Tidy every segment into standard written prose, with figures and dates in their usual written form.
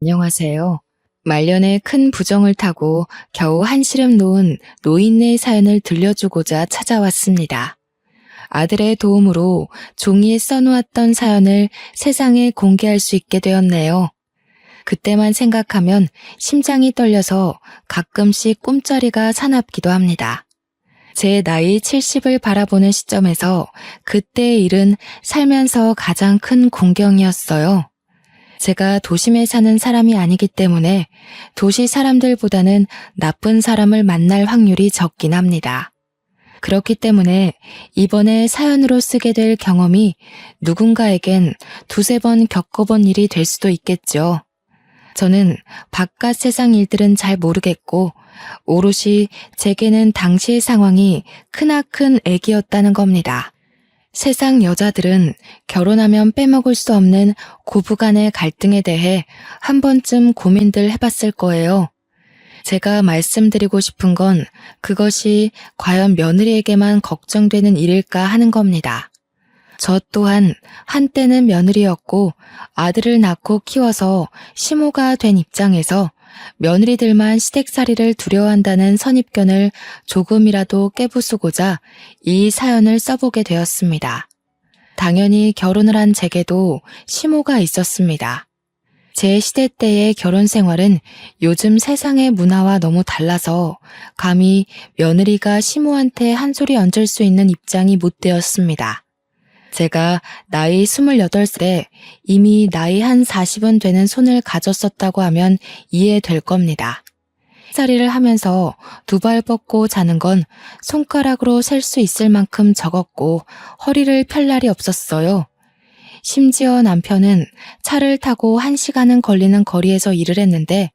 안녕하세요. 말년에 큰 부정을 타고 겨우 한시름 놓은 노인네의 사연을 들려주고자 찾아왔습니다. 아들의 도움으로 종이에 써놓았던 사연을 세상에 공개할 수 있게 되었네요. 그때만 생각하면 심장이 떨려서 가끔씩 꿈자리가 사납기도 합니다. 제 나이 70을 바라보는 시점에서 그때의 일은 살면서 가장 큰 공경이었어요. 제가 도심에 사는 사람이 아니기 때문에 도시 사람들보다는 나쁜 사람을 만날 확률이 적긴 합니다. 그렇기 때문에 이번에 사연으로 쓰게 될 경험이 누군가에겐 두세 번 겪어본 일이 될 수도 있겠죠. 저는 바깥 세상 일들은 잘 모르겠고 오롯이 제게는 당시의 상황이 크나큰 애기였다는 겁니다. 세상 여자들은 결혼하면 빼먹을 수 없는 고부간의 갈등에 대해 한 번쯤 고민들 해봤을 거예요. 제가 말씀드리고 싶은 건 그것이 과연 며느리에게만 걱정되는 일일까 하는 겁니다. 저 또한 한때는 며느리였고 아들을 낳고 키워서 시모가 된 입장에서 며느리들만 시댁살이를 두려워한다는 선입견을 조금이라도 깨부수고자 이 사연을 써보게 되었습니다. 당연히 결혼을 한 제게도 시모가 있었습니다. 제 시대 때의 결혼 생활은 요즘 세상의 문화와 너무 달라서 감히 며느리가 시모한테 한 소리 얹을 수 있는 입장이 못 되었습니다. 제가 나이 28살에 이미 나이 한 40은 되는 손을 가졌었다고 하면 이해될 겁니다. 살이를 하면서 두 발 뻗고 자는 건 손가락으로 셀 수 있을 만큼 적었고 허리를 펼 날이 없었어요. 심지어 남편은 차를 타고 1시간은 걸리는 거리에서 일을 했는데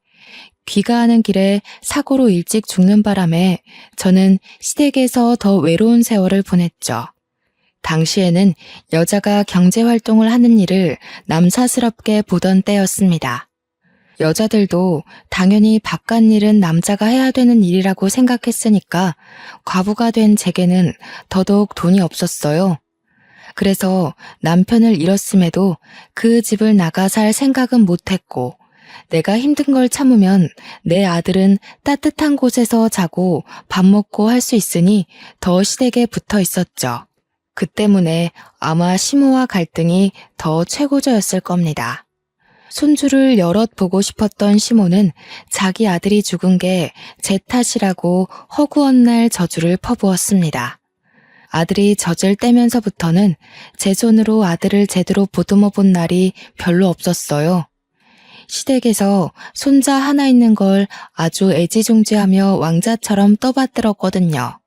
귀가하는 길에 사고로 일찍 죽는 바람에 저는 시댁에서 더 외로운 세월을 보냈죠. 당시에는 여자가 경제활동을 하는 일을 남사스럽게 보던 때였습니다. 여자들도 당연히 바깥 일은 남자가 해야 되는 일이라고 생각했으니까 과부가 된 제게는 더더욱 돈이 없었어요. 그래서 남편을 잃었음에도 그 집을 나가 살 생각은 못했고 내가 힘든 걸 참으면 내 아들은 따뜻한 곳에서 자고 밥 먹고 할 수 있으니 더 시댁에 붙어 있었죠. 그 때문에 아마 시모와 갈등이 더 최고조였을 겁니다. 손주를 여럿 보고 싶었던 시모는 자기 아들이 죽은 게 제 탓이라고 허구한 날 저주를 퍼부었습니다. 아들이 젖을 떼면서부터는 제 손으로 아들을 제대로 보듬어 본 날이 별로 없었어요. 시댁에서 손자 하나 있는 걸 아주 애지중지하며 왕자처럼 떠받들었거든요.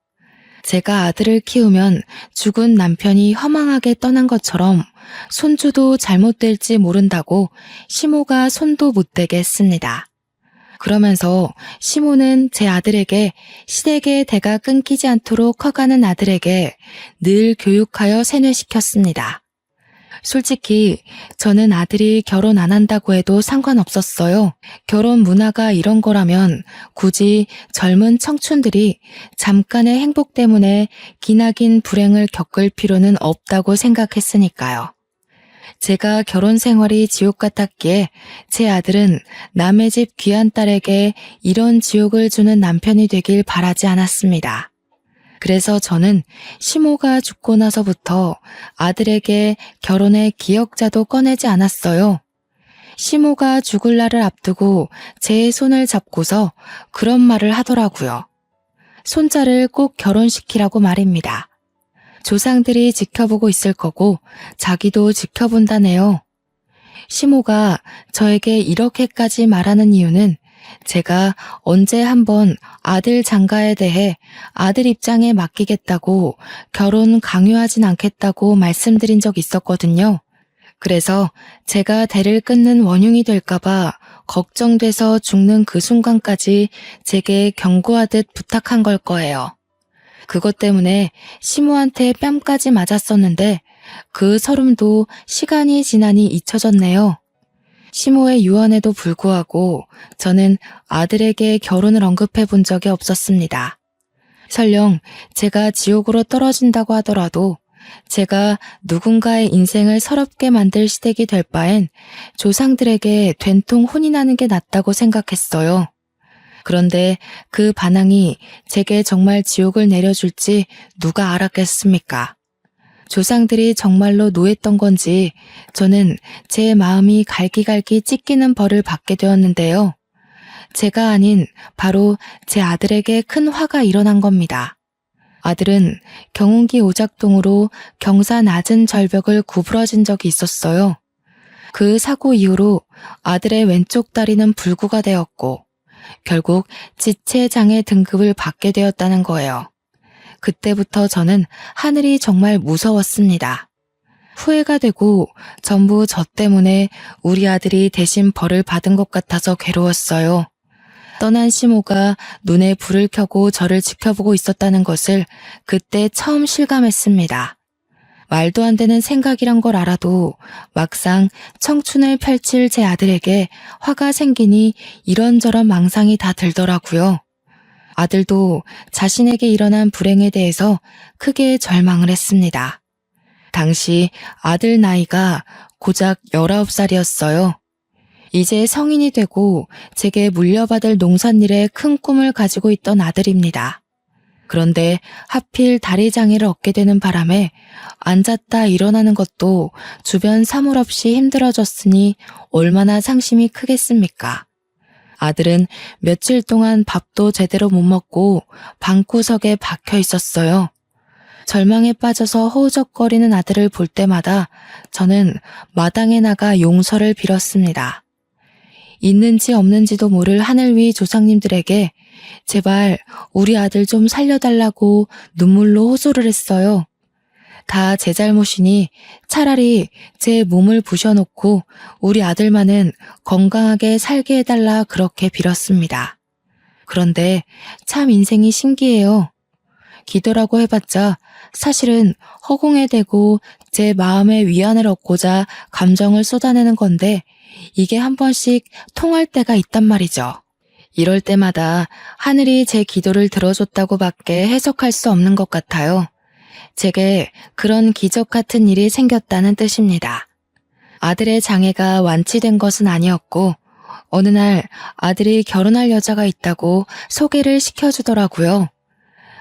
제가 아들을 키우면 죽은 남편이 허망하게 떠난 것처럼 손주도 잘못될지 모른다고 시모가 손도 못 대게 했습니다. 그러면서 시모는 제 아들에게 시댁의 대가 끊기지 않도록 커가는 아들에게 늘 교육하여 세뇌시켰습니다. 솔직히 저는 아들이 결혼 안 한다고 해도 상관없었어요. 결혼 문화가 이런 거라면 굳이 젊은 청춘들이 잠깐의 행복 때문에 기나긴 불행을 겪을 필요는 없다고 생각했으니까요. 제가 결혼 생활이 지옥 같았기에 제 아들은 남의 집 귀한 딸에게 이런 지옥을 주는 남편이 되길 바라지 않았습니다. 그래서 저는 시모가 죽고 나서부터 아들에게 결혼의 기역자도 꺼내지 않았어요. 시모가 죽을 날을 앞두고 제 손을 잡고서 그런 말을 하더라고요. 손자를 꼭 결혼시키라고 말입니다. 조상들이 지켜보고 있을 거고 자기도 지켜본다네요. 시모가 저에게 이렇게까지 말하는 이유는 제가 언제 한번 아들 장가에 대해 아들 입장에 맡기겠다고 결혼 강요하진 않겠다고 말씀드린 적 있었거든요. 그래서 제가 대를 끊는 원흉이 될까봐 걱정돼서 죽는 그 순간까지 제게 경고하듯 부탁한 걸 거예요. 그것 때문에 시모한테 뺨까지 맞았었는데 그 서름도 시간이 지나니 잊혀졌네요. 시모의 유언에도 불구하고 저는 아들에게 결혼을 언급해 본 적이 없었습니다. 설령 제가 지옥으로 떨어진다고 하더라도 제가 누군가의 인생을 서럽게 만들 시댁이 될 바엔 조상들에게 된통 혼이 나는 게 낫다고 생각했어요. 그런데 그 반항이 제게 정말 지옥을 내려줄지 누가 알았겠습니까? 조상들이 정말로 노했던 건지 저는 제 마음이 갈기갈기 찢기는 벌을 받게 되었는데요. 제가 아닌 바로 제 아들에게 큰 화가 일어난 겁니다. 아들은 경운기 오작동으로 경사 낮은 절벽을 구부러진 적이 있었어요. 그 사고 이후로 아들의 왼쪽 다리는 불구가 되었고 결국 지체장애 등급을 받게 되었다는 거예요. 그때부터 저는 하늘이 정말 무서웠습니다. 후회가 되고 전부 저 때문에 우리 아들이 대신 벌을 받은 것 같아서 괴로웠어요. 떠난 시모가 눈에 불을 켜고 저를 지켜보고 있었다는 것을 그때 처음 실감했습니다. 말도 안 되는 생각이란 걸 알아도 막상 청춘을 펼칠 제 아들에게 화가 생기니 이런저런 망상이 다 들더라고요. 아들도 자신에게 일어난 불행에 대해서 크게 절망을 했습니다. 당시 아들 나이가 고작 19살이었어요. 이제 성인이 되고 제게 물려받을 농산일에 큰 꿈을 가지고 있던 아들입니다. 그런데 하필 다리 장애를 얻게 되는 바람에 앉았다 일어나는 것도 주변 사물 없이 힘들어졌으니 얼마나 상심이 크겠습니까? 아들은 며칠 동안 밥도 제대로 못 먹고 방구석에 박혀 있었어요. 절망에 빠져서 허우적거리는 아들을 볼 때마다 저는 마당에 나가 용서를 빌었습니다. 있는지 없는지도 모를 하늘 위 조상님들에게 제발 우리 아들 좀 살려달라고 눈물로 호소를 했어요. 다 제 잘못이니 차라리 제 몸을 부셔놓고 우리 아들만은 건강하게 살게 해달라 그렇게 빌었습니다. 그런데 참 인생이 신기해요. 기도라고 해봤자 사실은 허공에 대고 제 마음의 위안을 얻고자 감정을 쏟아내는 건데 이게 한 번씩 통할 때가 있단 말이죠. 이럴 때마다 하늘이 제 기도를 들어줬다고 밖에 해석할 수 없는 것 같아요. 제게 그런 기적 같은 일이 생겼다는 뜻입니다. 아들의 장애가 완치된 것은 아니었고 어느 날 아들이 결혼할 여자가 있다고 소개를 시켜주더라고요.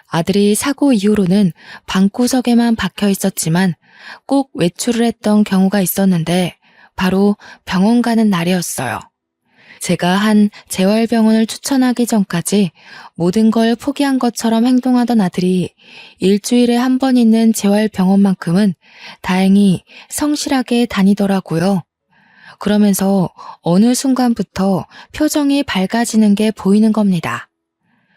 아들이 사고 이후로는 방구석에만 박혀 있었지만 꼭 외출을 했던 경우가 있었는데 바로 병원 가는 날이었어요. 제가 한 재활병원을 추천하기 전까지 모든 걸 포기한 것처럼 행동하던 아들이 일주일에 한 번 있는 재활병원만큼은 다행히 성실하게 다니더라고요. 그러면서 어느 순간부터 표정이 밝아지는 게 보이는 겁니다.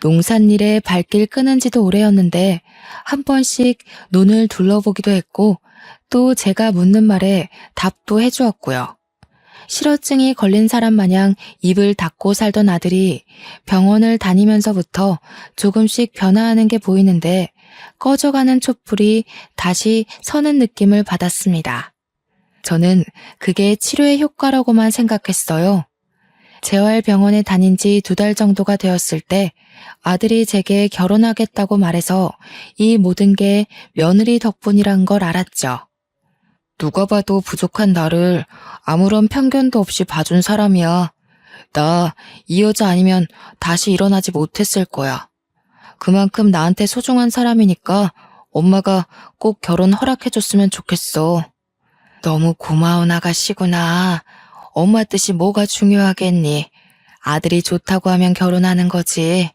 농산일에 발길 끄는지도 오래였는데 한 번씩 눈을 둘러보기도 했고 또 제가 묻는 말에 답도 해주었고요. 실어증이 걸린 사람 마냥 입을 닫고 살던 아들이 병원을 다니면서부터 조금씩 변화하는 게 보이는데 꺼져가는 촛불이 다시 서는 느낌을 받았습니다. 저는 그게 치료의 효과라고만 생각했어요. 재활병원에 다닌 지 2달 정도가 되었을 때 아들이 제게 결혼하겠다고 말해서 이 모든 게 며느리 덕분이란 걸 알았죠. 누가 봐도 부족한 나를 아무런 편견도 없이 봐준 사람이야. 나 이 여자 아니면 다시 일어나지 못했을 거야. 그만큼 나한테 소중한 사람이니까 엄마가 꼭 결혼 허락해줬으면 좋겠어. 너무 고마운 아가씨구나. 엄마 뜻이 뭐가 중요하겠니? 아들이 좋다고 하면 결혼하는 거지.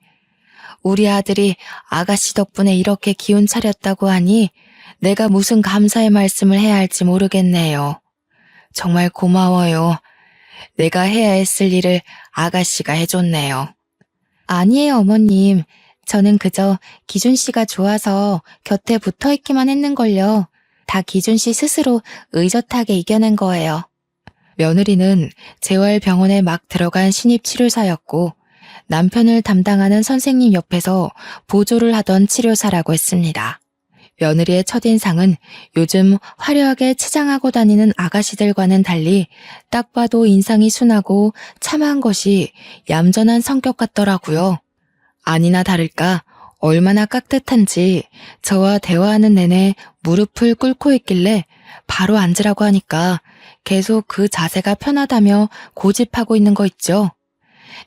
우리 아들이 아가씨 덕분에 이렇게 기운 차렸다고 하니 내가 무슨 감사의 말씀을 해야 할지 모르겠네요. 정말 고마워요. 내가 해야 했을 일을 아가씨가 해줬네요. 아니에요, 어머님. 저는 그저 기준 씨가 좋아서 곁에 붙어있기만 했는걸요. 다 기준 씨 스스로 의젓하게 이겨낸 거예요. 며느리는 재활병원에 막 들어간 신입치료사였고 남편을 담당하는 선생님 옆에서 보조를 하던 치료사라고 했습니다. 며느리의 첫인상은 요즘 화려하게 치장하고 다니는 아가씨들과는 달리 딱 봐도 인상이 순하고 참한 것이 얌전한 성격 같더라고요. 아니나 다를까 얼마나 깍듯한지 저와 대화하는 내내 무릎을 꿇고 있길래 바로 앉으라고 하니까 계속 그 자세가 편하다며 고집하고 있는 거 있죠.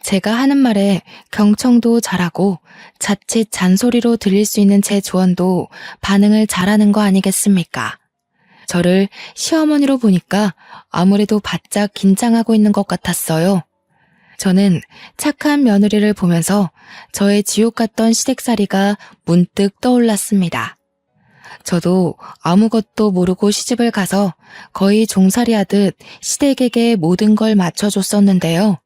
제가 하는 말에 경청도 잘하고 자칫 잔소리로 들릴 수 있는 제 조언도 반응을 잘하는 거 아니겠습니까? 저를 시어머니로 보니까 아무래도 바짝 긴장하고 있는 것 같았어요. 저는 착한 며느리를 보면서 저의 지옥 같던 시댁살이가 문득 떠올랐습니다. 저도 아무것도 모르고 시집을 가서 거의 종살이 하듯 시댁에게 모든 걸 맞춰줬었는데요.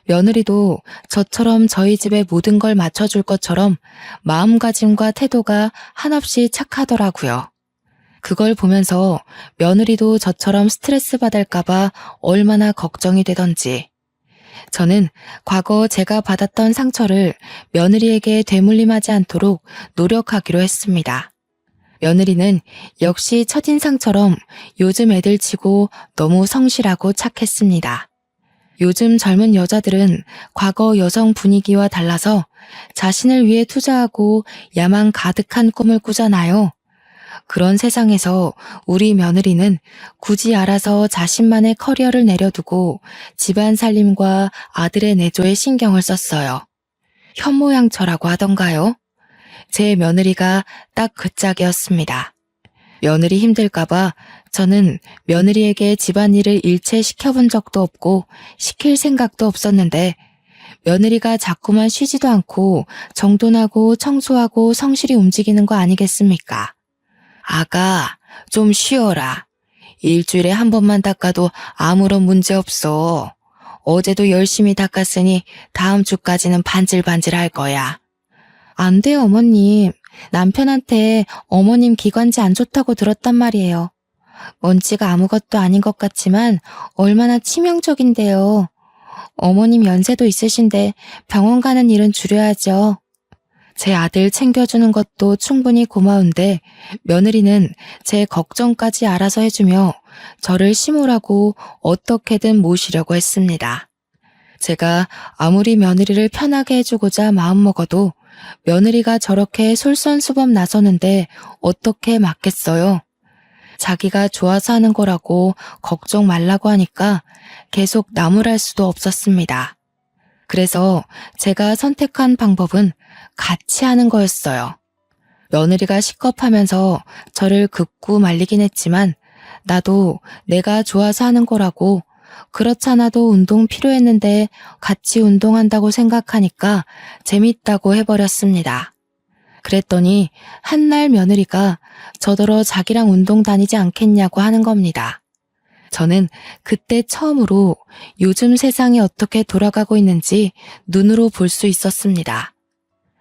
며느리도 저처럼 저희 집에 모든 걸 맞춰줄 것처럼 마음가짐과 태도가 한없이 착하더라고요. 그걸 보면서 며느리도 저처럼 스트레스 받을까봐 얼마나 걱정이 되던지. 저는 과거 제가 받았던 상처를 며느리에게 되물림하지 않도록 노력하기로 했습니다. 며느리는 역시 첫인상처럼 요즘 애들 치고 너무 성실하고 착했습니다. 요즘 젊은 여자들은 과거 여성 분위기와 달라서 자신을 위해 투자하고 야망 가득한 꿈을 꾸잖아요. 그런 세상에서 우리 며느리는 굳이 알아서 자신만의 커리어를 내려두고 집안 살림과 아들의 내조에 신경을 썼어요. 현모양처라고 하던가요? 제 며느리가 딱 그 짝이었습니다. 며느리 힘들까봐 저는 며느리에게 집안일을 일체 시켜본 적도 없고 시킬 생각도 없었는데 며느리가 자꾸만 쉬지도 않고 정돈하고 청소하고 성실히 움직이는 거 아니겠습니까? 아가, 좀 쉬어라. 일주일에 한 번만 닦아도 아무런 문제 없어. 어제도 열심히 닦았으니 다음 주까지는 반질반질 할 거야. 안 돼요, 어머님. 남편한테 어머님 기관지 안 좋다고 들었단 말이에요. 먼지가 아무것도 아닌 것 같지만 얼마나 치명적인데요. 어머님 연세도 있으신데 병원 가는 일은 줄여야죠. 제 아들 챙겨주는 것도 충분히 고마운데 며느리는 제 걱정까지 알아서 해주며 저를 심으라고 어떻게든 모시려고 했습니다. 제가 아무리 며느리를 편하게 해주고자 마음먹어도 며느리가 저렇게 솔선수범 나서는데 어떻게 맞겠어요? 자기가 좋아서 하는 거라고 걱정 말라고 하니까 계속 나무랄 수도 없었습니다. 그래서 제가 선택한 방법은 같이 하는 거였어요. 며느리가 식겁하면서 저를 긋고 말리긴 했지만 나도 내가 좋아서 하는 거라고 그렇잖아도 운동 필요했는데 같이 운동한다고 생각하니까 재밌다고 해버렸습니다. 그랬더니 한날 며느리가 저더러 자기랑 운동 다니지 않겠냐고 하는 겁니다. 저는 그때 처음으로 요즘 세상이 어떻게 돌아가고 있는지 눈으로 볼 수 있었습니다.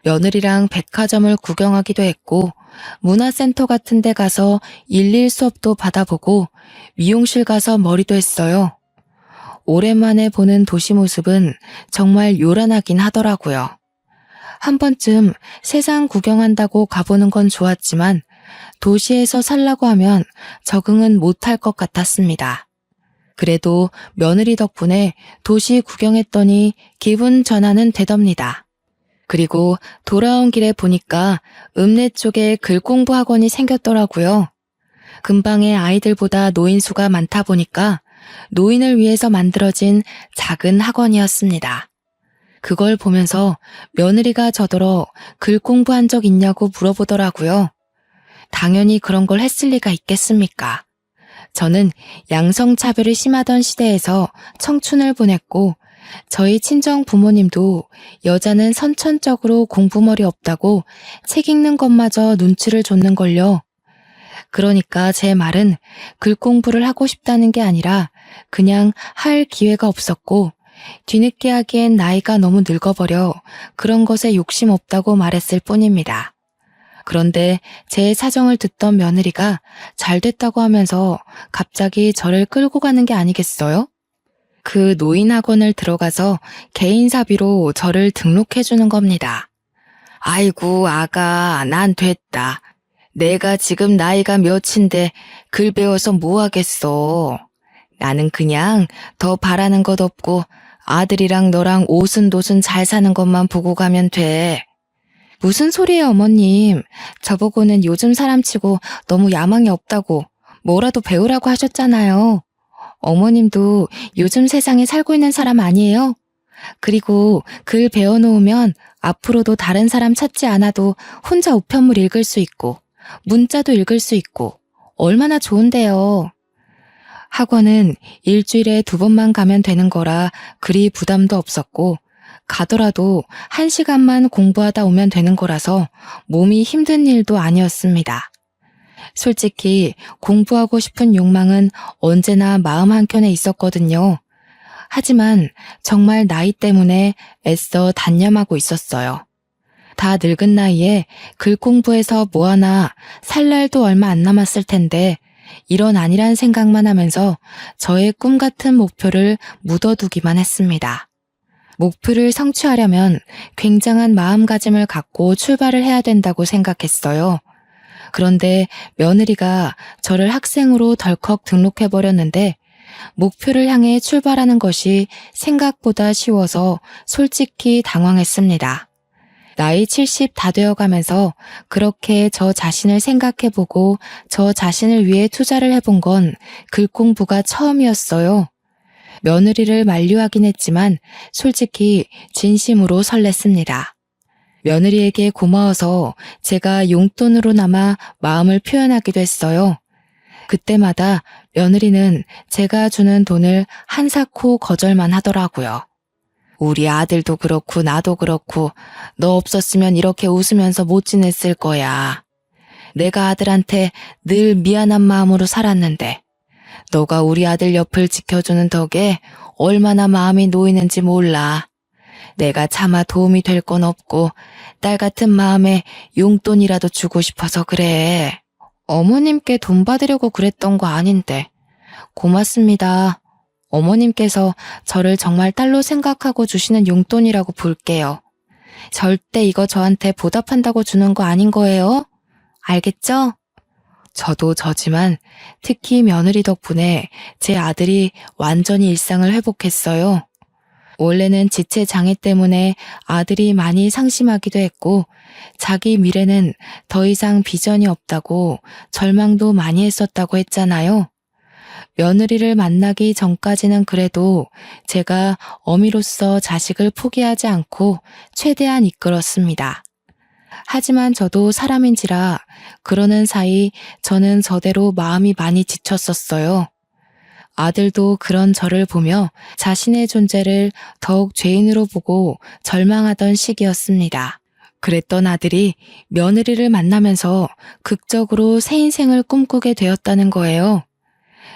며느리랑 백화점을 구경하기도 했고 문화센터 같은 데 가서 일일 수업도 받아보고 미용실 가서 머리도 했어요. 오랜만에 보는 도시 모습은 정말 요란하긴 하더라고요. 한 번쯤 세상 구경한다고 가보는 건 좋았지만 도시에서 살라고 하면 적응은 못할 것 같았습니다. 그래도 며느리 덕분에 도시 구경했더니 기분 전환은 되답니다. 그리고 돌아온 길에 보니까 읍내 쪽에 글공부 학원이 생겼더라고요. 근방에 아이들보다 노인 수가 많다 보니까 노인을 위해서 만들어진 작은 학원이었습니다. 그걸 보면서 며느리가 저더러 글 공부한 적 있냐고 물어보더라고요. 당연히 그런 걸 했을 리가 있겠습니까? 저는 양성차별이 심하던 시대에서 청춘을 보냈고 저희 친정 부모님도 여자는 선천적으로 공부머리 없다고 책 읽는 것마저 눈치를 줬는걸요. 그러니까 제 말은 글 공부를 하고 싶다는 게 아니라 그냥 할 기회가 없었고 뒤늦게 하기엔 나이가 너무 늙어버려 그런 것에 욕심 없다고 말했을 뿐입니다. 그런데 제 사정을 듣던 며느리가 잘 됐다고 하면서 갑자기 저를 끌고 가는 게 아니겠어요? 그 노인학원을 들어가서 개인 사비로 저를 등록해 주는 겁니다. 아이고 아가 난 됐다. 내가 지금 나이가 몇인데 글 배워서 뭐 하겠어. 나는 그냥 더 바라는 것 없고 아들이랑 너랑 오순도순 잘 사는 것만 보고 가면 돼. 무슨 소리예요, 어머님. 저보고는 요즘 사람치고 너무 야망이 없다고 뭐라도 배우라고 하셨잖아요. 어머님도 요즘 세상에 살고 있는 사람 아니에요? 그리고 글 배워놓으면 앞으로도 다른 사람 찾지 않아도 혼자 우편물 읽을 수 있고 문자도 읽을 수 있고 얼마나 좋은데요. 학원은 일주일에 2번만 가면 되는 거라 그리 부담도 없었고 가더라도 1시간만 공부하다 오면 되는 거라서 몸이 힘든 일도 아니었습니다. 솔직히 공부하고 싶은 욕망은 언제나 마음 한켠에 있었거든요. 하지만 정말 나이 때문에 애써 단념하고 있었어요. 다 늙은 나이에 글 공부해서 뭐하나 살 날도 얼마 안 남았을 텐데 이런 아니란 생각만 하면서 저의 꿈 같은 목표를 묻어두기만 했습니다. 목표를 성취하려면 굉장한 마음가짐을 갖고 출발을 해야 된다고 생각했어요. 그런데 며느리가 저를 학생으로 덜컥 등록해버렸는데 목표를 향해 출발하는 것이 생각보다 쉬워서 솔직히 당황했습니다. 나이 70 다 되어가면서 그렇게 저 자신을 생각해보고 저 자신을 위해 투자를 해본 건 글 공부가 처음이었어요. 며느리를 만류하긴 했지만 솔직히 진심으로 설렜습니다. 며느리에게 고마워서 제가 용돈으로나마 마음을 표현하기도 했어요. 그때마다 며느리는 제가 주는 돈을 한사코 거절만 하더라고요. 우리 아들도 그렇고 나도 그렇고 너 없었으면 이렇게 웃으면서 못 지냈을 거야. 내가 아들한테 늘 미안한 마음으로 살았는데 너가 우리 아들 옆을 지켜주는 덕에 얼마나 마음이 놓이는지 몰라. 내가 차마 도움이 될 건 없고 딸 같은 마음에 용돈이라도 주고 싶어서 그래. 어머님께 돈 받으려고 그랬던 거 아닌데. 고맙습니다. 어머님께서 저를 정말 딸로 생각하고 주시는 용돈이라고 볼게요. 절대 이거 저한테 보답한다고 주는 거 아닌 거예요? 알겠죠? 저도 저지만 특히 며느리 덕분에 제 아들이 완전히 일상을 회복했어요. 원래는 지체 장애 때문에 아들이 많이 상심하기도 했고 자기 미래는 더 이상 비전이 없다고 절망도 많이 했었다고 했잖아요. 며느리를 만나기 전까지는 그래도 제가 어미로서 자식을 포기하지 않고 최대한 이끌었습니다. 하지만 저도 사람인지라 그러는 사이 저는 저대로 마음이 많이 지쳤었어요. 아들도 그런 저를 보며 자신의 존재를 더욱 죄인으로 보고 절망하던 시기였습니다. 그랬던 아들이 며느리를 만나면서 극적으로 새 인생을 꿈꾸게 되었다는 거예요.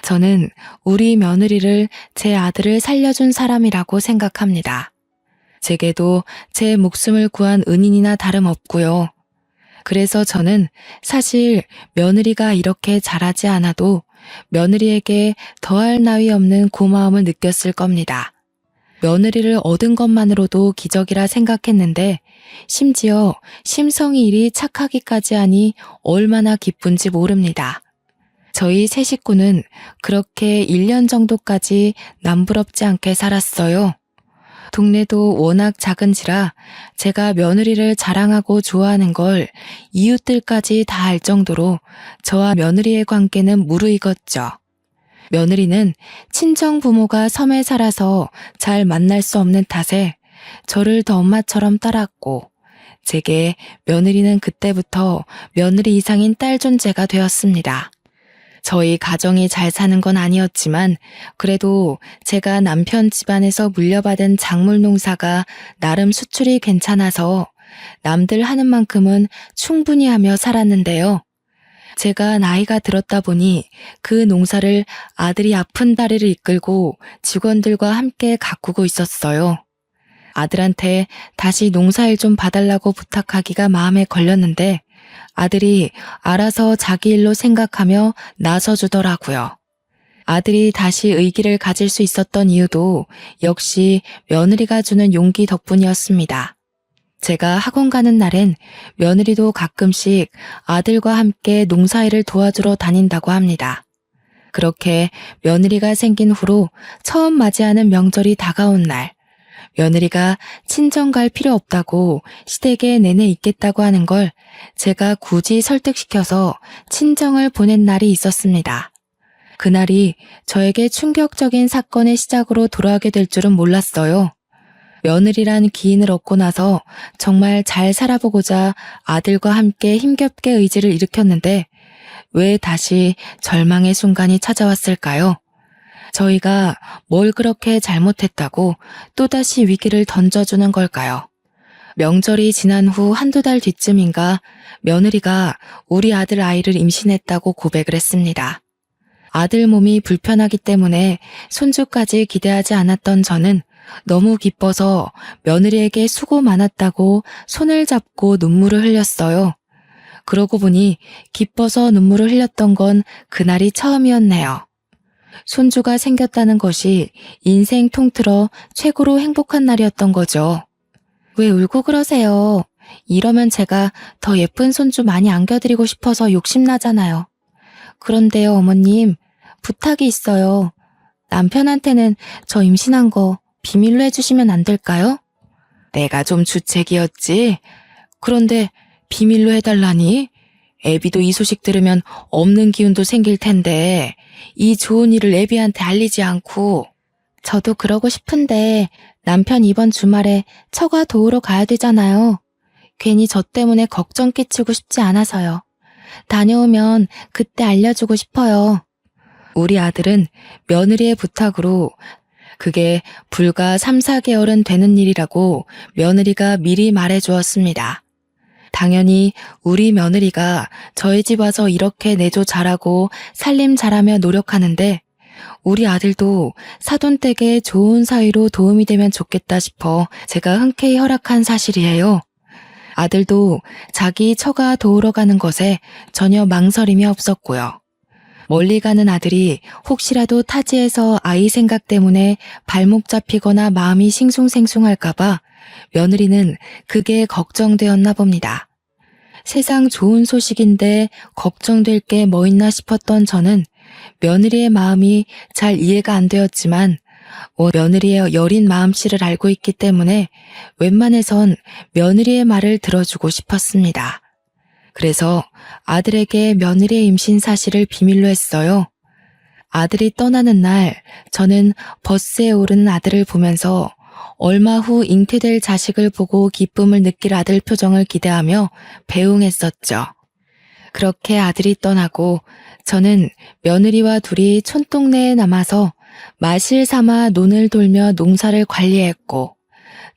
저는 우리 며느리를 제 아들을 살려준 사람이라고 생각합니다. 제게도 제 목숨을 구한 은인이나 다름없고요. 그래서 저는 사실 며느리가 이렇게 잘하지 않아도 며느리에게 더할 나위 없는 고마움을 느꼈을 겁니다. 며느리를 얻은 것만으로도 기적이라 생각했는데 심지어 심성이 이리 착하기까지 하니 얼마나 기쁜지 모릅니다. 저희 세 식구는 그렇게 1년 정도까지 남부럽지 않게 살았어요. 동네도 워낙 작은지라 제가 며느리를 자랑하고 좋아하는 걸 이웃들까지 다 알 정도로 저와 며느리의 관계는 무르익었죠. 며느리는 친정 부모가 섬에 살아서 잘 만날 수 없는 탓에 저를 더 엄마처럼 따랐고 제게 며느리는 그때부터 며느리 이상인 딸 존재가 되었습니다. 저희 가정이 잘 사는 건 아니었지만 그래도 제가 남편 집안에서 물려받은 작물 농사가 나름 수출이 괜찮아서 남들 하는 만큼은 충분히 하며 살았는데요. 제가 나이가 들었다 보니 그 농사를 아들이 아픈 다리를 이끌고 직원들과 함께 가꾸고 있었어요. 아들한테 다시 농사일 좀 봐달라고 부탁하기가 마음에 걸렸는데 아들이 알아서 자기 일로 생각하며 나서주더라고요. 아들이 다시 의기를 가질 수 있었던 이유도 역시 며느리가 주는 용기 덕분이었습니다. 제가 학원 가는 날엔 며느리도 가끔씩 아들과 함께 농사일을 도와주러 다닌다고 합니다. 그렇게 며느리가 생긴 후로 처음 맞이하는 명절이 다가온 날, 며느리가 친정 갈 필요 없다고 시댁에 내내 있겠다고 하는 걸 제가 굳이 설득시켜서 친정을 보낸 날이 있었습니다. 그날이 저에게 충격적인 사건의 시작으로 돌아가게 될 줄은 몰랐어요. 며느리란 기인을 얻고 나서 정말 잘 살아보고자 아들과 함께 힘겹게 의지를 일으켰는데 왜 다시 절망의 순간이 찾아왔을까요? 저희가 뭘 그렇게 잘못했다고 또다시 위기를 던져주는 걸까요? 명절이 지난 후 한두 달 뒤쯤인가 며느리가 우리 아들 아이를 임신했다고 고백을 했습니다. 아들 몸이 불편하기 때문에 손주까지 기대하지 않았던 저는 너무 기뻐서 며느리에게 수고 많았다고 손을 잡고 눈물을 흘렸어요. 그러고 보니 기뻐서 눈물을 흘렸던 건 그날이 처음이었네요. 손주가 생겼다는 것이 인생 통틀어 최고로 행복한 날이었던 거죠. 왜 울고 그러세요? 이러면 제가 더 예쁜 손주 많이 안겨드리고 싶어서 욕심나잖아요. 그런데요, 어머님, 부탁이 있어요. 남편한테는 저 임신한 거 비밀로 해주시면 안 될까요? 내가 좀 주책이었지. 그런데 비밀로 해달라니? 애비도 이 소식 들으면 없는 기운도 생길 텐데 이 좋은 일을 애비한테 알리지 않고. 저도 그러고 싶은데 남편 이번 주말에 처가 도우러 가야 되잖아요. 괜히 저 때문에 걱정 끼치고 싶지 않아서요. 다녀오면 그때 알려주고 싶어요. 우리 아들은 며느리의 부탁으로 그게 불과 3, 4개월은 되는 일이라고 며느리가 미리 말해주었습니다. 당연히 우리 며느리가 저희 집 와서 이렇게 내조 잘하고 살림 잘하며 노력하는데 우리 아들도 사돈댁에 좋은 사이로 도움이 되면 좋겠다 싶어 제가 흔쾌히 허락한 사실이에요. 아들도 자기 처가 도우러 가는 것에 전혀 망설임이 없었고요. 멀리 가는 아들이 혹시라도 타지에서 아이 생각 때문에 발목 잡히거나 마음이 싱숭생숭할까봐 며느리는 그게 걱정되었나 봅니다. 세상 좋은 소식인데 걱정될 게 뭐 있나 싶었던 저는 며느리의 마음이 잘 이해가 안 되었지만 며느리의 여린 마음씨를 알고 있기 때문에 웬만해선 며느리의 말을 들어주고 싶었습니다. 그래서 아들에게 며느리의 임신 사실을 비밀로 했어요. 아들이 떠나는 날 저는 버스에 오르는 아들을 보면서 얼마 후 잉태될 자식을 보고 기쁨을 느낄 아들 표정을 기대하며 배웅했었죠. 그렇게 아들이 떠나고 저는 며느리와 둘이 촌동네에 남아서 마실 삼아 논을 돌며 농사를 관리했고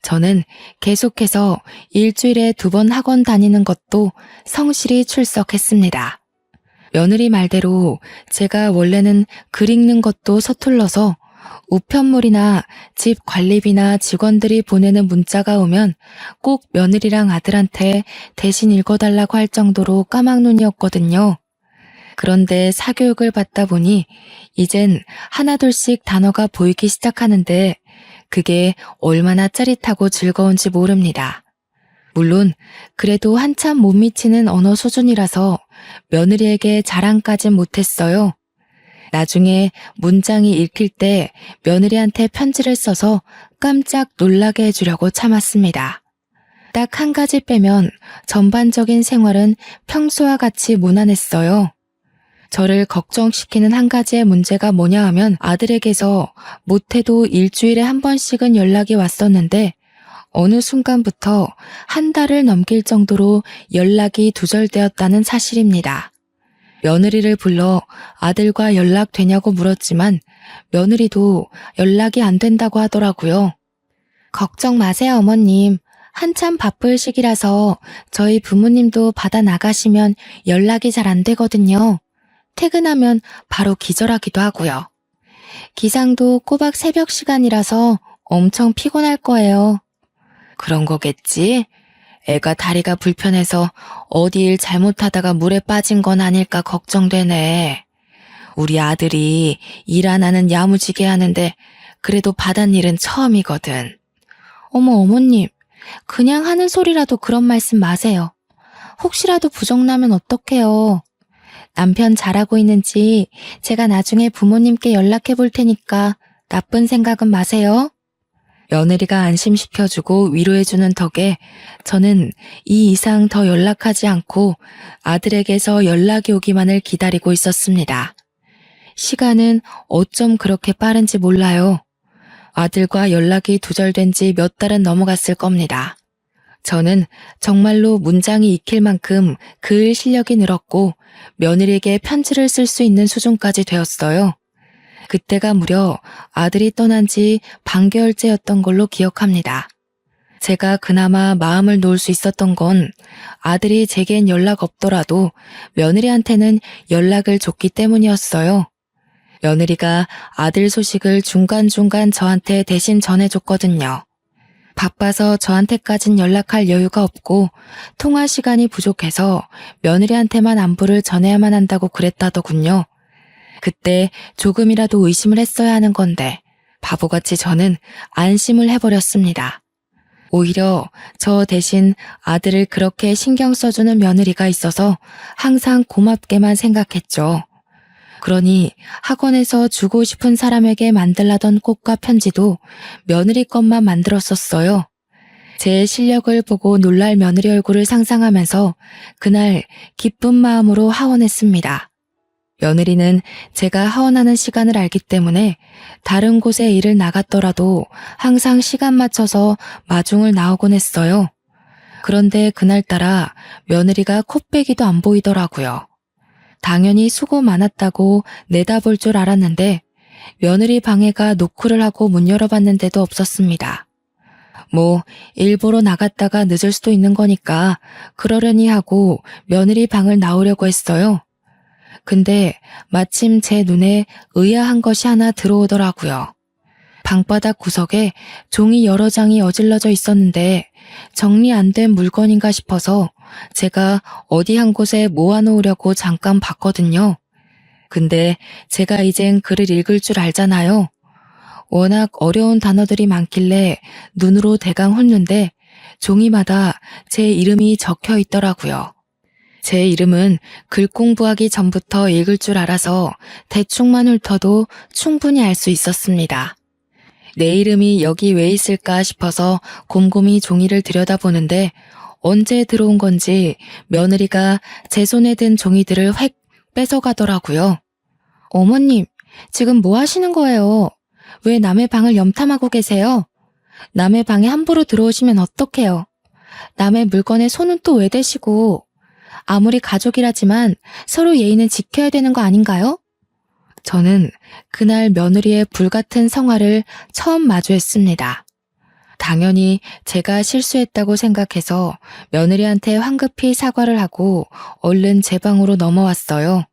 저는 계속해서 일주일에 2번 학원 다니는 것도 성실히 출석했습니다. 며느리 말대로 제가 원래는 글 읽는 것도 서툴러서 우편물이나 집 관리비나 직원들이 보내는 문자가 오면 꼭 며느리랑 아들한테 대신 읽어달라고 할 정도로 까막눈이었거든요. 그런데 사교육을 받다 보니 이젠 하나둘씩 단어가 보이기 시작하는데 그게 얼마나 짜릿하고 즐거운지 모릅니다. 물론 그래도 한참 못 미치는 언어 수준이라서 며느리에게 자랑까진 못했어요. 나중에 문장이 읽힐 때 며느리한테 편지를 써서 깜짝 놀라게 해주려고 참았습니다. 딱 한 가지 빼면 전반적인 생활은 평소와 같이 무난했어요. 저를 걱정시키는 한 가지의 문제가 뭐냐 하면 아들에게서 못해도 일주일에 한 번씩은 연락이 왔었는데 어느 순간부터 한 달을 넘길 정도로 연락이 두절되었다는 사실입니다. 며느리를 불러 아들과 연락되냐고 물었지만 며느리도 연락이 안 된다고 하더라고요. 걱정 마세요, 어머님. 한참 바쁠 시기라서 저희 부모님도 바다 나가시면 연락이 잘 안 되거든요. 퇴근하면 바로 기절하기도 하고요. 기상도 꼬박 새벽 시간이라서 엄청 피곤할 거예요. 그런 거겠지? 애가 다리가 불편해서 어디 일 잘못하다가 물에 빠진 건 아닐까 걱정되네. 우리 아들이 일 하나는 야무지게 하는데 그래도 바닷일은 처음이거든. 어머, 어머님. 그냥 하는 소리라도 그런 말씀 마세요. 혹시라도 부정나면 어떡해요. 남편 잘하고 있는지 제가 나중에 부모님께 연락해 볼 테니까 나쁜 생각은 마세요. 며느리가 안심시켜주고 위로해주는 덕에 저는 이 이상 더 연락하지 않고 아들에게서 연락이 오기만을 기다리고 있었습니다. 시간은 어쩜 그렇게 빠른지 몰라요. 아들과 연락이 두절된 지 몇 달은 넘어갔을 겁니다. 저는 정말로 문장이 익힐 만큼 글 실력이 늘었고 며느리에게 편지를 쓸 수 있는 수준까지 되었어요. 그때가 무려 아들이 떠난 지 반개월째였던 걸로 기억합니다. 제가 그나마 마음을 놓을 수 있었던 건 아들이 제겐 연락 없더라도 며느리한테는 연락을 줬기 때문이었어요. 며느리가 아들 소식을 중간중간 저한테 대신 전해줬거든요. 바빠서 저한테까진 연락할 여유가 없고 통화 시간이 부족해서 며느리한테만 안부를 전해야만 한다고 그랬다더군요. 그때 조금이라도 의심을 했어야 하는 건데 바보같이 저는 안심을 해버렸습니다. 오히려 저 대신 아들을 그렇게 신경 써주는 며느리가 있어서 항상 고맙게만 생각했죠. 그러니 학원에서 주고 싶은 사람에게 만들라던 꽃과 편지도 며느리 것만 만들었었어요. 제 실력을 보고 놀랄 며느리 얼굴을 상상하면서 그날 기쁜 마음으로 하원했습니다. 며느리는 제가 하원하는 시간을 알기 때문에 다른 곳에 일을 나갔더라도 항상 시간 맞춰서 마중을 나오곤 했어요. 그런데 그날따라 며느리가 코빼기도 안 보이더라고요. 당연히 수고 많았다고 내다볼 줄 알았는데 며느리 방해가 노크를 하고 문 열어봤는데도 없었습니다. 뭐 일보러 나갔다가 늦을 수도 있는 거니까 그러려니 하고 며느리 방을 나오려고 했어요. 근데 마침 제 눈에 의아한 것이 하나 들어오더라고요. 방바닥 구석에 종이 여러 장이 어질러져 있었는데 정리 안 된 물건인가 싶어서 제가 어디 한 곳에 모아놓으려고 잠깐 봤거든요. 근데 제가 이젠 글을 읽을 줄 알잖아요. 워낙 어려운 단어들이 많길래 눈으로 대강 훑는데 종이마다 제 이름이 적혀 있더라고요. 제 이름은 글 공부하기 전부터 읽을 줄 알아서 대충만 훑어도 충분히 알 수 있었습니다. 내 이름이 여기 왜 있을까 싶어서 곰곰이 종이를 들여다보는데 언제 들어온 건지 며느리가 제 손에 든 종이들을 획 뺏어가더라고요. 어머님, 지금 뭐 하시는 거예요? 왜 남의 방을 염탐하고 계세요? 남의 방에 함부로 들어오시면 어떡해요? 남의 물건에 손은 또 왜 대시고? 아무리 가족이라지만 서로 예의는 지켜야 되는 거 아닌가요? 저는 그날 며느리의 불같은 성화를 처음 마주했습니다. 당연히 제가 실수했다고 생각해서 며느리한테 황급히 사과를 하고 얼른 제 방으로 넘어왔어요.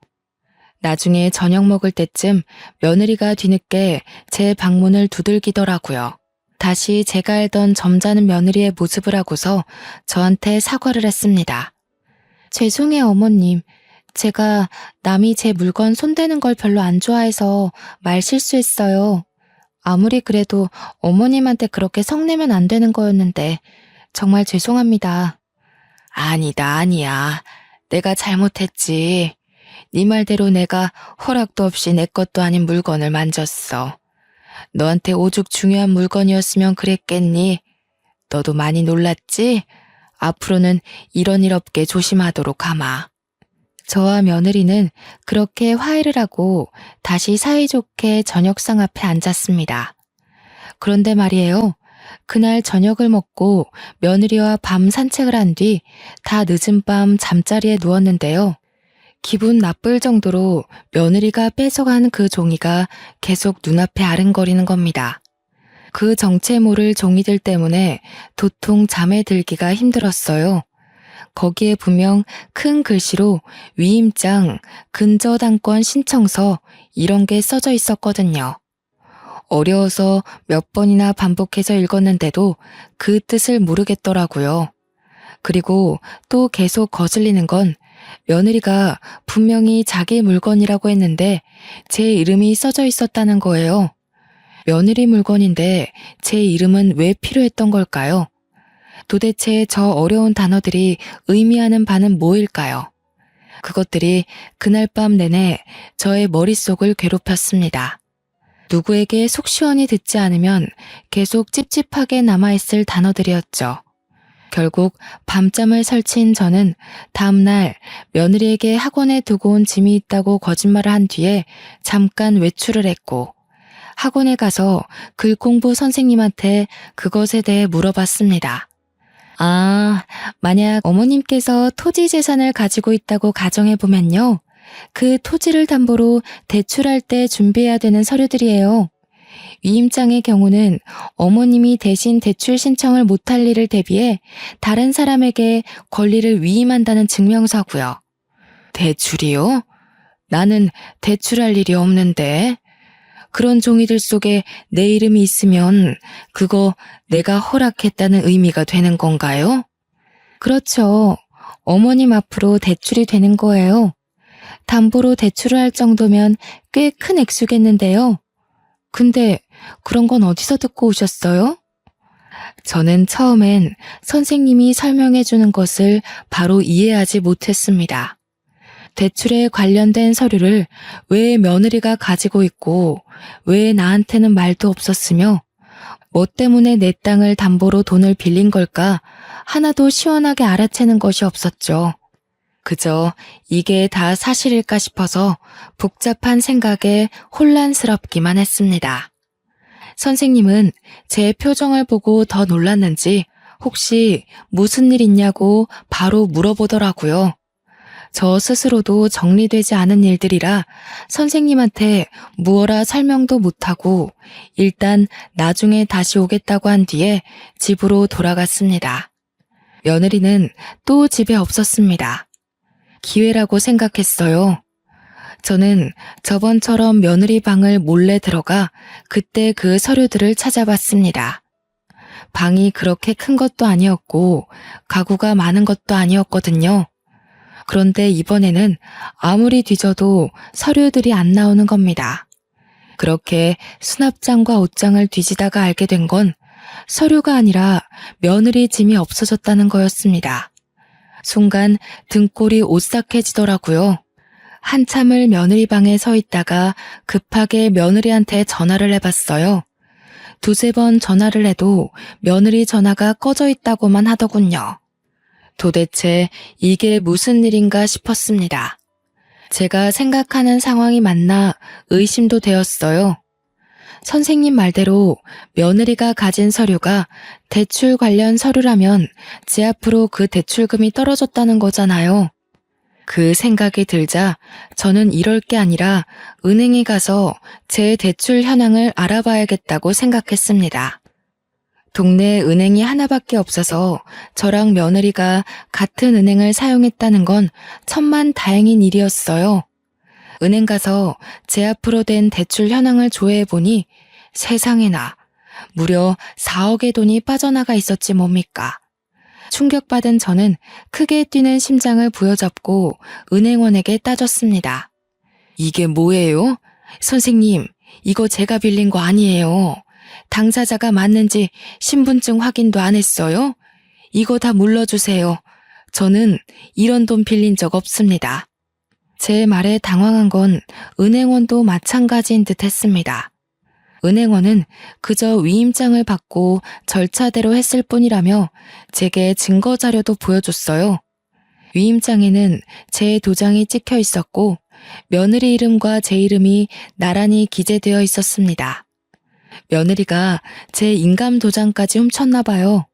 나중에 저녁 먹을 때쯤 며느리가 뒤늦게 제 방문을 두들기더라고요. 다시 제가 알던 점잖은 며느리의 모습을 하고서 저한테 사과를 했습니다. 죄송해요, 어머님. 제가 남이 제 물건 손대는 걸 별로 안 좋아해서 말 실수했어요. 아무리 그래도 어머님한테 그렇게 성내면 안 되는 거였는데 정말 죄송합니다. 아니야. 내가 잘못했지. 네 말대로 내가 허락도 없이 내 것도 아닌 물건을 만졌어. 너한테 오죽 중요한 물건이었으면 그랬겠니? 너도 많이 놀랐지? 앞으로는 이런 일 없게 조심하도록 하마. 저와 며느리는 그렇게 화해를 하고 다시 사이좋게 저녁상 앞에 앉았습니다. 그런데 말이에요. 그날 저녁을 먹고 며느리와 밤 산책을 한 뒤 다 늦은 밤 잠자리에 누웠는데요. 기분 나쁠 정도로 며느리가 뺏어간 그 종이가 계속 눈앞에 아른거리는 겁니다. 그 정체 모를 종이들 때문에 도통 잠에 들기가 힘들었어요. 거기에 분명 큰 글씨로 위임장, 근저당권 신청서 이런 게 써져 있었거든요. 어려워서 몇 번이나 반복해서 읽었는데도 그 뜻을 모르겠더라고요. 그리고 또 계속 거슬리는 건 며느리가 분명히 자기 물건이라고 했는데 제 이름이 써져 있었다는 거예요. 며느리 물건인데 제 이름은 왜 필요했던 걸까요? 도대체 저 어려운 단어들이 의미하는 바는 뭐일까요? 그것들이 그날 밤 내내 저의 머릿속을 괴롭혔습니다. 누구에게 속 시원히 듣지 않으면 계속 찝찝하게 남아있을 단어들이었죠. 결국 밤잠을 설친 저는 다음날 며느리에게 학원에 두고 온 짐이 있다고 거짓말을 한 뒤에 잠깐 외출을 했고, 학원에 가서 글공부 선생님한테 그것에 대해 물어봤습니다. 아, 만약 어머님께서 토지 재산을 가지고 있다고 가정해보면요. 그 토지를 담보로 대출할 때 준비해야 되는 서류들이에요. 위임장의 경우는 어머님이 대신 대출 신청을 못할 일을 대비해 다른 사람에게 권리를 위임한다는 증명서고요. 대출이요? 나는 대출할 일이 없는데. 그런 종이들 속에 내 이름이 있으면 그거 내가 허락했다는 의미가 되는 건가요? 그렇죠. 어머님 앞으로 대출이 되는 거예요. 담보로 대출을 할 정도면 꽤 큰 액수겠는데요. 근데 그런 건 어디서 듣고 오셨어요? 저는 처음엔 선생님이 설명해 주는 것을 바로 이해하지 못했습니다. 대출에 관련된 서류를 왜 며느리가 가지고 있고 왜 나한테는 말도 없었으며 뭐 때문에 내 땅을 담보로 돈을 빌린 걸까 하나도 시원하게 알아채는 것이 없었죠. 그저 이게 다 사실일까 싶어서 복잡한 생각에 혼란스럽기만 했습니다. 선생님은 제 표정을 보고 더 놀랐는지 혹시 무슨 일 있냐고 바로 물어보더라고요. 저 스스로도 정리되지 않은 일들이라 선생님한테 무어라 설명도 못하고 일단 나중에 다시 오겠다고 한 뒤에 집으로 돌아갔습니다. 며느리는 또 집에 없었습니다. 기회라고 생각했어요. 저는 저번처럼 며느리 방을 몰래 들어가 그때 그 서류들을 찾아봤습니다. 방이 그렇게 큰 것도 아니었고 가구가 많은 것도 아니었거든요. 그런데 이번에는 아무리 뒤져도 서류들이 안 나오는 겁니다. 그렇게 수납장과 옷장을 뒤지다가 알게 된 건 서류가 아니라 며느리 짐이 없어졌다는 거였습니다. 순간 등골이 오싹해지더라고요. 한참을 며느리 방에 서 있다가 급하게 며느리한테 전화를 해봤어요. 두세 번 전화를 해도 며느리 전화가 꺼져 있다고만 하더군요. 도대체 이게 무슨 일인가 싶었습니다. 제가 생각하는 상황이 맞나 의심도 되었어요. 선생님 말대로 며느리가 가진 서류가 대출 관련 서류라면 제 앞으로 그 대출금이 떨어졌다는 거잖아요. 그 생각이 들자 저는 이럴 게 아니라 은행에 가서 제 대출 현황을 알아봐야겠다고 생각했습니다. 동네에 은행이 하나밖에 없어서 저랑 며느리가 같은 은행을 사용했다는 건 천만다행인 일이었어요. 은행 가서 제 앞으로 된 대출 현황을 조회해보니 세상에나 무려 4억의 돈이 빠져나가 있었지 뭡니까. 충격받은 저는 크게 뛰는 심장을 부여잡고 은행원에게 따졌습니다. 이게 뭐예요? 선생님, 이거 제가 빌린 거 아니에요. 당사자가 맞는지 신분증 확인도 안 했어요? 이거 다 물러주세요. 저는 이런 돈 빌린 적 없습니다. 제 말에 당황한 건 은행원도 마찬가지인 듯 했습니다. 은행원은 그저 위임장을 받고 절차대로 했을 뿐이라며 제게 증거 자료도 보여줬어요. 위임장에는 제 도장이 찍혀 있었고 며느리 이름과 제 이름이 나란히 기재되어 있었습니다. 며느리가 제 인감 도장까지 훔쳤나 봐요.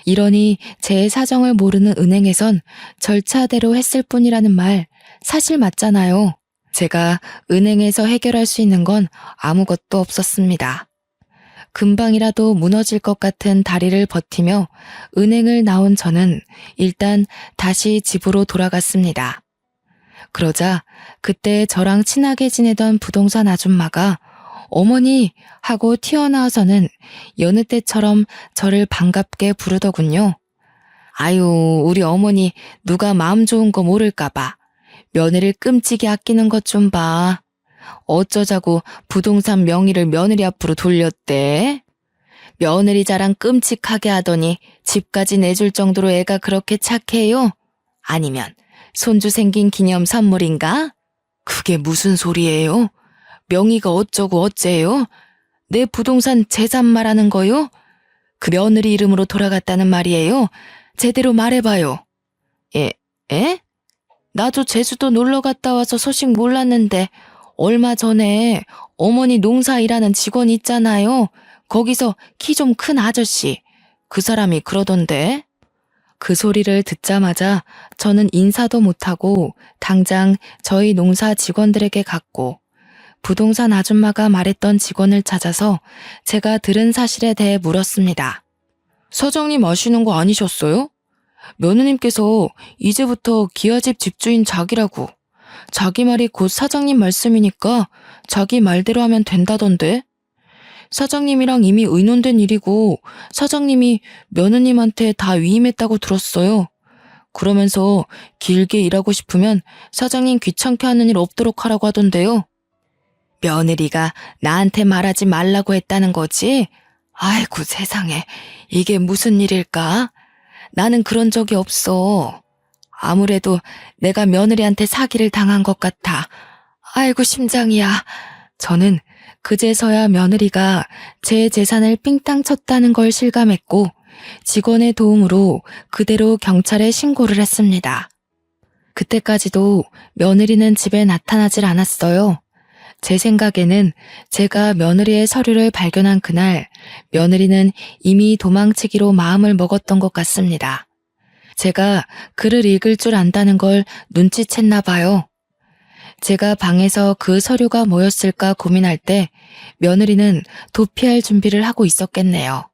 이러니 제 사정을 모르는 은행에선 절차대로 했을 뿐이라는 말 사실 맞잖아요. 제가 은행에서 해결할 수 있는 건 아무것도 없었습니다. 금방이라도 무너질 것 같은 다리를 버티며 은행을 나온 저는 일단 다시 집으로 돌아갔습니다. 그러자 그때 저랑 친하게 지내던 부동산 아줌마가 어머니 하고 튀어나와서는 여느 때처럼 저를 반갑게 부르더군요. 아유, 우리 어머니 누가 마음 좋은 거 모를까봐. 며느리를 끔찍이 아끼는 것 좀 봐. 어쩌자고 부동산 명의를 며느리 앞으로 돌렸대. 며느리 자랑 끔찍하게 하더니 집까지 내줄 정도로 애가 그렇게 착해요? 아니면 손주 생긴 기념 선물인가? 그게 무슨 소리예요? 명의가 어쩌고 어째요? 내 부동산 재산 말하는 거요? 그 며느리 이름으로 돌아갔다는 말이에요? 제대로 말해봐요. 에? 나도 제주도 놀러 갔다 와서 소식 몰랐는데 얼마 전에 어머니 농사 일하는 직원 있잖아요. 거기서 키 좀 큰 아저씨. 그 사람이 그러던데. 그 소리를 듣자마자 저는 인사도 못하고 당장 저희 농사 직원들에게 갔고 부동산 아줌마가 말했던 직원을 찾아서 제가 들은 사실에 대해 물었습니다. 사장님 아시는 거 아니셨어요? 며느님께서 이제부터 기아집 집주인 자기라고. 자기 말이 곧 사장님 말씀이니까 자기 말대로 하면 된다던데. 사장님이랑 이미 의논된 일이고 사장님이 며느님한테 다 위임했다고 들었어요. 그러면서 길게 일하고 싶으면 사장님 귀찮게 하는 일 없도록 하라고 하던데요. 며느리가 나한테 말하지 말라고 했다는 거지? 아이고 세상에, 이게 무슨 일일까? 나는 그런 적이 없어. 아무래도 내가 며느리한테 사기를 당한 것 같아. 아이고 심장이야. 저는 그제서야 며느리가 제 재산을 삥땅 쳤다는 걸 실감했고 직원의 도움으로 그대로 경찰에 신고를 했습니다. 그때까지도 며느리는 집에 나타나질 않았어요. 제 생각에는 제가 며느리의 서류를 발견한 그날 며느리는 이미 도망치기로 마음을 먹었던 것 같습니다. 제가 글을 읽을 줄 안다는 걸 눈치챘나 봐요. 제가 방에서 그 서류가 뭐였을까 고민할 때 며느리는 도피할 준비를 하고 있었겠네요.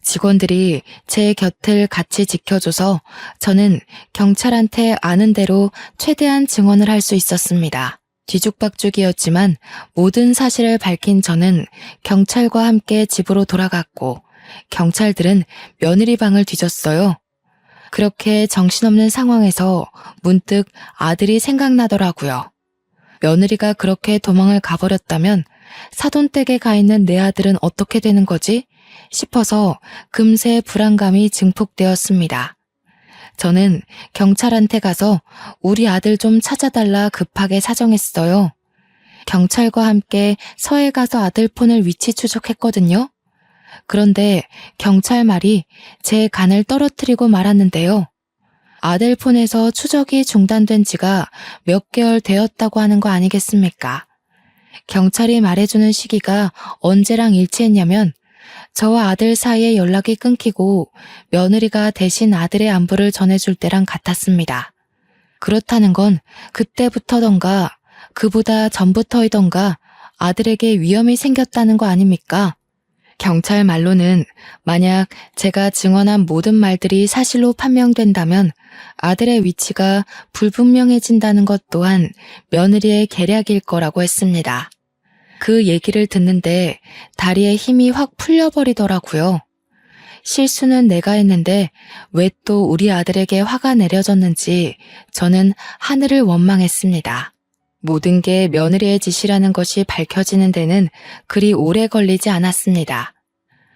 직원들이 제 곁을 같이 지켜줘서 저는 경찰한테 아는 대로 최대한 증언을 할 수 있었습니다. 뒤죽박죽이었지만 모든 사실을 밝힌 저는 경찰과 함께 집으로 돌아갔고 경찰들은 며느리 방을 뒤졌어요. 그렇게 정신없는 상황에서 문득 아들이 생각나더라고요. 며느리가 그렇게 도망을 가버렸다면 사돈댁에 가 있는 내 아들은 어떻게 되는 거지? 싶어서 금세 불안감이 증폭되었습니다. 저는 경찰한테 가서 우리 아들 좀 찾아달라 급하게 사정했어요. 경찰과 함께 서해 가서 아들 폰을 위치 추적했거든요. 그런데 경찰 말이 제 간을 떨어뜨리고 말았는데요. 아들 폰에서 추적이 중단된 지가 몇 개월 되었다고 하는 거 아니겠습니까? 경찰이 말해주는 시기가 언제랑 일치했냐면 저와 아들 사이에 연락이 끊기고 며느리가 대신 아들의 안부를 전해줄 때랑 같았습니다. 그렇다는 건 그때부터던가 그보다 전부터이던가 아들에게 위험이 생겼다는 거 아닙니까? 경찰 말로는 만약 제가 증언한 모든 말들이 사실로 판명된다면 아들의 위치가 불분명해진다는 것 또한 며느리의 계략일 거라고 했습니다. 그 얘기를 듣는데 다리에 힘이 확 풀려버리더라고요. 실수는 내가 했는데 왜 또 우리 아들에게 화가 내려졌는지 저는 하늘을 원망했습니다. 모든 게 며느리의 짓이라는 것이 밝혀지는 데는 그리 오래 걸리지 않았습니다.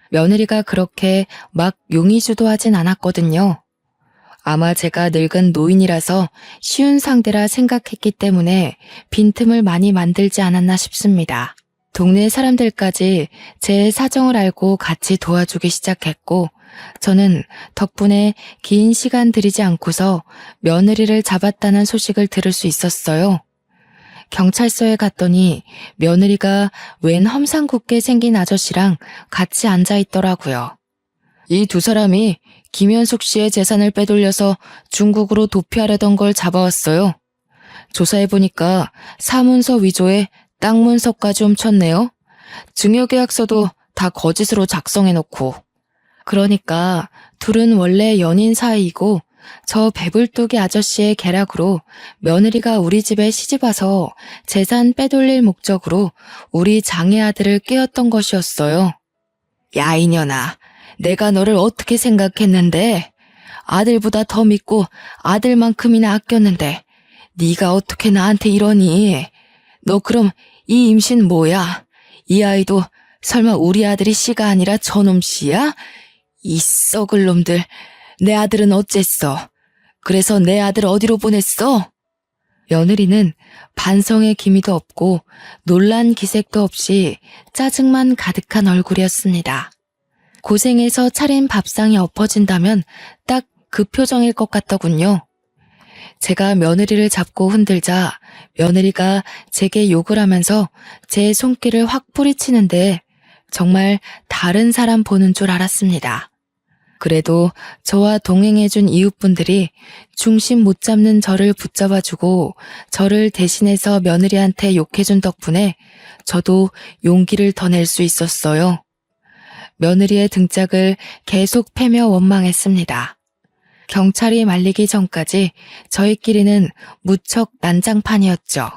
며느리가 그렇게 막 용의주도하진 않았거든요. 아마 제가 늙은 노인이라서 쉬운 상대라 생각했기 때문에 빈틈을 많이 만들지 않았나 싶습니다. 동네 사람들까지 제 사정을 알고 같이 도와주기 시작했고 저는 덕분에 긴 시간 들이지 않고서 며느리를 잡았다는 소식을 들을 수 있었어요. 경찰서에 갔더니 며느리가 웬 험상궂게 생긴 아저씨랑 같이 앉아 있더라고요. 이 두 사람이 김현숙 씨의 재산을 빼돌려서 중국으로 도피하려던 걸 잡아왔어요. 조사해보니까 사문서 위조에 땅 문서까지 훔쳤네요. 증여계약서도 다 거짓으로 작성해놓고. 그러니까 둘은 원래 연인 사이이고 저 배불뚝이 아저씨의 계략으로 며느리가 우리 집에 시집와서 재산 빼돌릴 목적으로 우리 장애 아들을 깨웠던 것이었어요. 야 이년아, 내가 너를 어떻게 생각했는데 아들보다 더 믿고 아들만큼이나 아꼈는데 네가 어떻게 나한테 이러니? 너 그럼 이 임신 뭐야? 이 아이도 설마 우리 아들이 씨가 아니라 저놈 씨야? 이 썩을 놈들, 내 아들은 어쨌어? 그래서 내 아들 어디로 보냈어? 며느리는 반성의 기미도 없고 놀란 기색도 없이 짜증만 가득한 얼굴이었습니다. 고생해서 차린 밥상이 엎어진다면 딱 그 표정일 것 같더군요. 제가 며느리를 잡고 흔들자 며느리가 제게 욕을 하면서 제 손길을 확 뿌리치는데 정말 다른 사람 보는 줄 알았습니다. 그래도 저와 동행해준 이웃분들이 중심 못 잡는 저를 붙잡아주고 저를 대신해서 며느리한테 욕해준 덕분에 저도 용기를 더 낼 수 있었어요. 며느리의 등짝을 계속 패며 원망했습니다. 경찰이 말리기 전까지 저희끼리는 무척 난장판이었죠.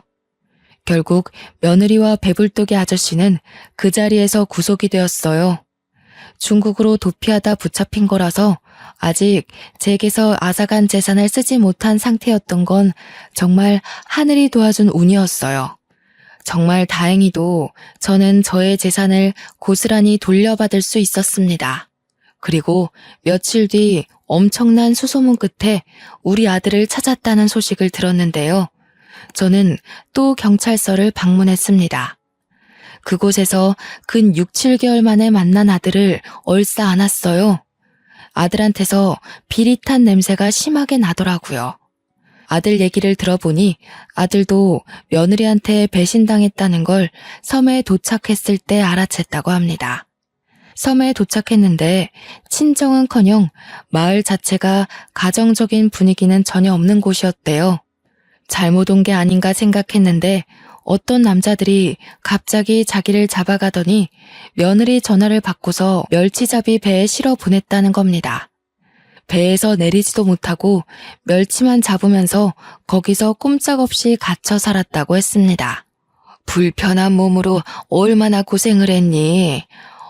결국 며느리와 배불뚝이 아저씨는 그 자리에서 구속이 되었어요. 중국으로 도피하다 붙잡힌 거라서 아직 제게서 앗아간 재산을 쓰지 못한 상태였던 건 정말 하늘이 도와준 운이었어요. 정말 다행히도 저는 저의 재산을 고스란히 돌려받을 수 있었습니다. 그리고 며칠 뒤 엄청난 수소문 끝에 우리 아들을 찾았다는 소식을 들었는데요. 저는 또 경찰서를 방문했습니다. 그곳에서 근 6, 7개월 만에 만난 아들을 얼싸 안았어요. 아들한테서 비릿한 냄새가 심하게 나더라고요. 아들 얘기를 들어보니 아들도 며느리한테 배신당했다는 걸 섬에 도착했을 때 알아챘다고 합니다. 섬에 도착했는데 친정은커녕 마을 자체가 가정적인 분위기는 전혀 없는 곳이었대요. 잘못 온 게 아닌가 생각했는데 어떤 남자들이 갑자기 자기를 잡아가더니 며느리 전화를 받고서 멸치잡이 배에 실어 보냈다는 겁니다. 배에서 내리지도 못하고 멸치만 잡으면서 거기서 꼼짝없이 갇혀 살았다고 했습니다. 불편한 몸으로 얼마나 고생을 했니?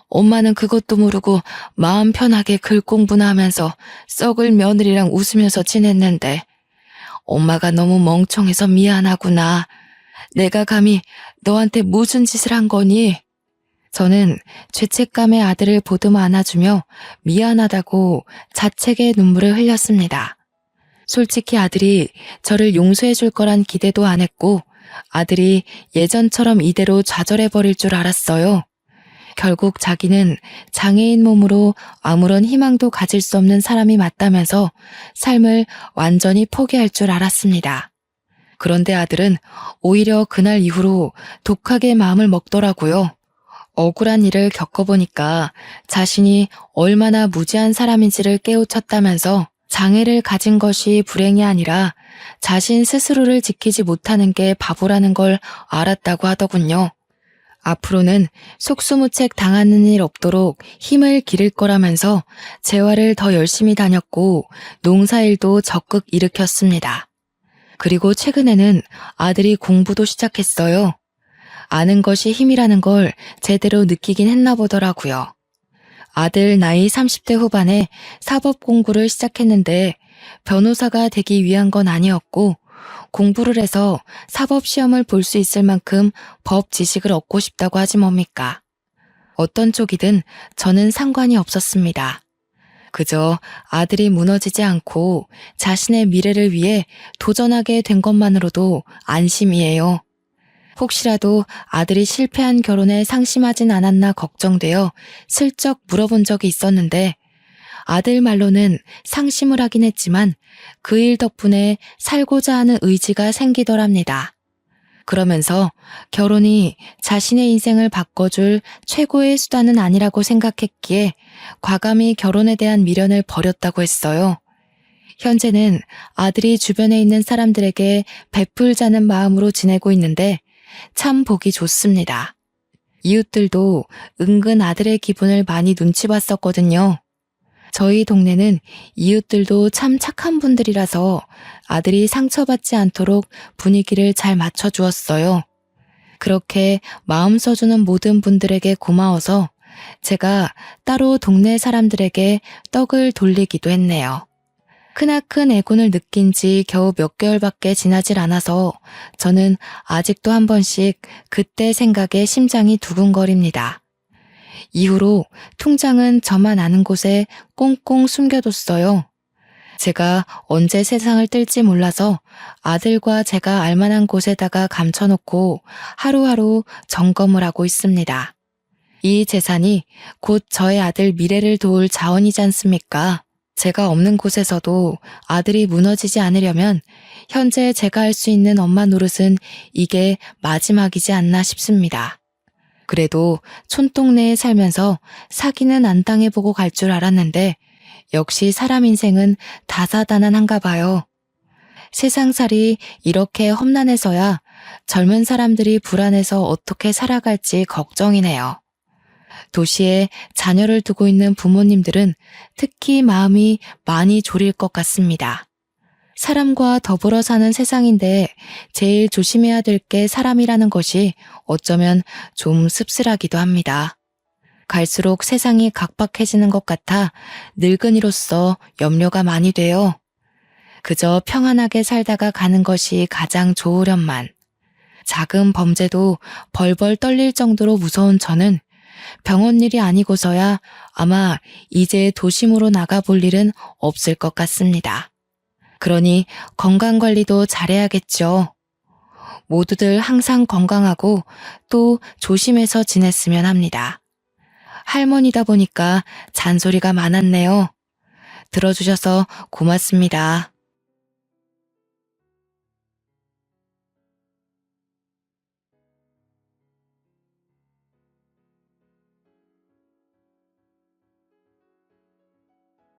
엄마는 그것도 모르고 마음 편하게 글 공부나 하면서 썩을 며느리랑 웃으면서 지냈는데 엄마가 너무 멍청해서 미안하구나. 내가 감히 너한테 무슨 짓을 한 거니? 저는 죄책감에 아들을 보듬어 안아주며 미안하다고 자책의 눈물을 흘렸습니다. 솔직히 아들이 저를 용서해 줄 거란 기대도 안 했고 아들이 예전처럼 이대로 좌절해버릴 줄 알았어요. 결국 자기는 장애인 몸으로 아무런 희망도 가질 수 없는 사람이 맞다면서 삶을 완전히 포기할 줄 알았습니다. 그런데 아들은 오히려 그날 이후로 독하게 마음을 먹더라고요. 억울한 일을 겪어보니까 자신이 얼마나 무지한 사람인지를 깨우쳤다면서 장애를 가진 것이 불행이 아니라 자신 스스로를 지키지 못하는 게 바보라는 걸 알았다고 하더군요. 앞으로는 속수무책 당하는 일 없도록 힘을 기를 거라면서 재활을 더 열심히 다녔고 농사일도 적극 일으켰습니다. 그리고 최근에는 아들이 공부도 시작했어요. 아는 것이 힘이라는 걸 제대로 느끼긴 했나 보더라고요. 아들 나이 30대 후반에 사법 공부를 시작했는데 변호사가 되기 위한 건 아니었고 공부를 해서 사법시험을 볼 수 있을 만큼 법 지식을 얻고 싶다고 하지 뭡니까? 어떤 쪽이든 저는 상관이 없었습니다. 그저 아들이 무너지지 않고 자신의 미래를 위해 도전하게 된 것만으로도 안심이에요. 혹시라도 아들이 실패한 결혼에 상심하진 않았나 걱정되어 슬쩍 물어본 적이 있었는데 아들 말로는 상심을 하긴 했지만 그 일 덕분에 살고자 하는 의지가 생기더랍니다. 그러면서 결혼이 자신의 인생을 바꿔줄 최고의 수단은 아니라고 생각했기에 과감히 결혼에 대한 미련을 버렸다고 했어요. 현재는 아들이 주변에 있는 사람들에게 베풀자는 마음으로 지내고 있는데 참 보기 좋습니다. 이웃들도 은근 아들의 기분을 많이 눈치 봤었거든요. 저희 동네는 이웃들도 참 착한 분들이라서 아들이 상처받지 않도록 분위기를 잘 맞춰주었어요. 그렇게 마음 써주는 모든 분들에게 고마워서 제가 따로 동네 사람들에게 떡을 돌리기도 했네요. 크나큰 애군을 느낀 지 겨우 몇 개월밖에 지나질 않아서 저는 아직도 한 번씩 그때 생각에 심장이 두근거립니다. 이후로 통장은 저만 아는 곳에 꽁꽁 숨겨뒀어요. 제가 언제 세상을 뜰지 몰라서 아들과 제가 알만한 곳에다가 감춰놓고 하루하루 점검을 하고 있습니다. 이 재산이 곧 저의 아들 미래를 도울 자원이지 않습니까? 제가 없는 곳에서도 아들이 무너지지 않으려면 현재 제가 할 수 있는 엄마 노릇은 이게 마지막이지 않나 싶습니다. 그래도 촌동네에 살면서 사기는 안 당해보고 갈 줄 알았는데 역시 사람 인생은 다사다난한가 봐요. 세상살이 이렇게 험난해서야 젊은 사람들이 불안해서 어떻게 살아갈지 걱정이네요. 도시에 자녀를 두고 있는 부모님들은 특히 마음이 많이 졸일 것 같습니다. 사람과 더불어 사는 세상인데 제일 조심해야 될 게 사람이라는 것이 어쩌면 좀 씁쓸하기도 합니다. 갈수록 세상이 각박해지는 것 같아 늙은이로서 염려가 많이 돼요. 그저 평안하게 살다가 가는 것이 가장 좋으련만. 작은 범죄도 벌벌 떨릴 정도로 무서운 저는 병원 일이 아니고서야 아마 이제 도심으로 나가볼 일은 없을 것 같습니다. 그러니 건강관리도 잘해야겠죠. 모두들 항상 건강하고 또 조심해서 지냈으면 합니다. 할머니다 보니까 잔소리가 많았네요. 들어주셔서 고맙습니다.